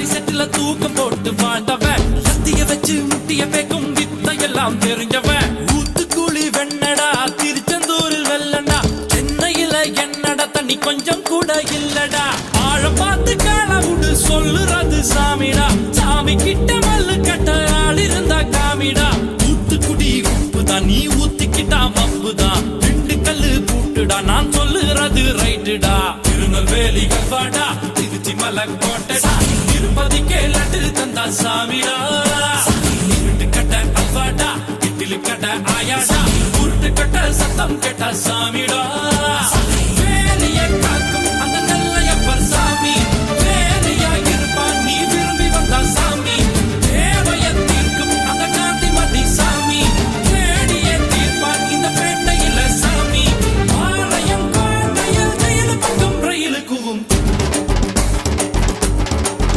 செட்டுல தூக்கம் போட்டு வாழ்ந்தவன் சத்திய வச்சு முட்டிய பேக்கும் வித்தையெல்லாம் தெரிஞ்சவன் ஊத்துக்குழி வெண்ணடா திருச்செந்தூரில் வெள்ளடா சென்னையில என்னடா தண்ணி கொஞ்சம் கூட இல்லடா ஆழம் பார்த்து காலவுடு சொல்லுறது சாமிடா சாமி கிட்ட மல்லு கட்ட ஆள் இருந்தா காமிடா ஊத்துக்குடி உப்புதான் நீ ஊத்திக்கிட்டா மப்புதான் ரெண்டு கல்லு கூட்டுடா நான் சொல்லுறது ரைட்டுடா திருநெல்வேலி கல்வாடா திருச்சி மலக்கோட்டடா திருப்பதிக்கே லட்டு தந்தா சாமிடா இருட்டு கட்ட அல்வாடா இட்லி கட்ட ஆயாடா உருட்டு கட்ட சத்தம் கேட்ட சாமிடா